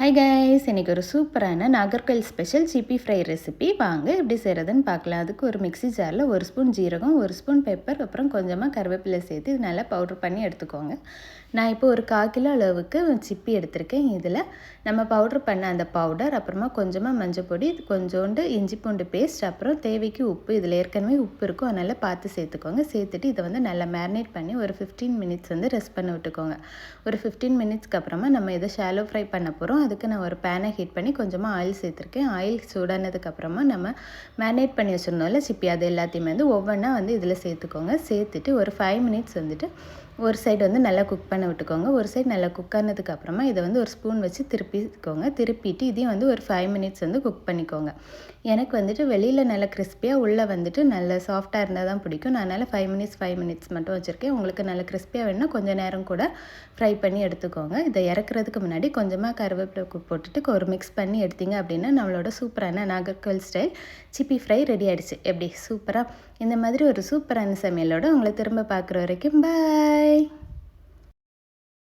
Hi guys, இன்றைக்கி ஒரு சூப்பரான நாகர்கோயில் ஸ்பெஷல் சிப்பி ஃப்ரை ரெசிபி. வாங்க எப்படி செய்கிறதுன்னு பார்க்கலாம். அதுக்கு ஒரு மிக்ஸி ஜாரில் 1 ஸ்பூன் ஜீரகம், 1 ஸ்பூன் பெப்பர், அப்புறம் கொஞ்சமாக கருவேப்பிலை சேர்த்து இது நல்லா பவுட்ரு பண்ணி எடுத்துக்கோங்க. நான் இப்போ ஒரு 1/4 கிலோ அளவுக்கு சிப்பி எடுத்திருக்கேன். இதில் நம்ம பவுட்ரு பண்ண அந்த பவுடர், அப்புறமா கொஞ்சமாக மஞ்சள் பொடி, கொஞ்சோண்டு இஞ்சி பூண்டு பேஸ்ட், அப்புறம் தேவைக்கு உப்பு. இதில் ஏற்கனவே உப்பு இருக்கும், அதனால் பார்த்து சேர்த்துக்கோங்க. சேர்த்துட்டு இதை நல்லா மேரினேட் பண்ணி ஒரு 15 மினிட்ஸ் ரெஸ்ட் பண்ண விட்டுக்கோங்க. ஒரு 15 மினிட்ஸ்க்கு அப்புறமா நம்ம இதை ஷாலோ ஃப்ரை பண்ண போகிறோம். அதுக்கு நான் ஒரு பேனை ஹீட் பண்ணி கொஞ்சமாக ஆயில் சேர்த்துருக்கேன். ஆயில் சூடானதுக்கப்புறமா நம்ம மேரினேட் பண்ணி வச்சுருந்தோம்ல சிப்பி, அது எல்லாத்தையுமே ஒவ்வொன்றா இதில் சேர்த்துக்கோங்க. சேர்த்துட்டு ஒரு 5 மினிட்ஸ் ஒரு சைடு நல்லா குக் பண்ண விட்டுக்கோங்க. ஒரு சைடு நல்லா குக் ஆனதுக்கப்புறமா இதை ஒரு ஸ்பூன் வச்சு திருப்பிக்கோங்க. திருப்பிட்டு இதையும் ஒரு 5 மினிட்ஸ் குக் பண்ணிக்கோங்க. எனக்கு வெளியில் நல்லா கிறிஸ்பியாக, உள்ளே நல்லா சாஃப்டாக இருந்தால் தான் பிடிக்கும். நான் அதனால் 5 மினிட்ஸ் மட்டும் வச்சுருக்கேன். உங்களுக்கு நல்லா கிறிஸ்பியாக வேணும்னா கொஞ்சம் நேரம் கூட ஃப்ரை பண்ணி எடுத்துக்கோங்க. இதை இறக்குறதுக்கு முன்னாடி கொஞ்சமாக கருவேப்பிலை போட்டுட்டு ஒரு மிக்ஸ் பண்ணி எடுத்தீங்க அப்படின்னா நம்மளோட சூப்பரான நாகர்கோயில் ஸ்டைல் சிப்பி ஃப்ரை ரெடி ஆகிடுச்சு. எப்படி சூப்பராக இந்த மாதிரி ஒரு சூப்பரான சமையலோடு உங்களை திரும்ப பார்க்குற வரைக்கும் பாய்.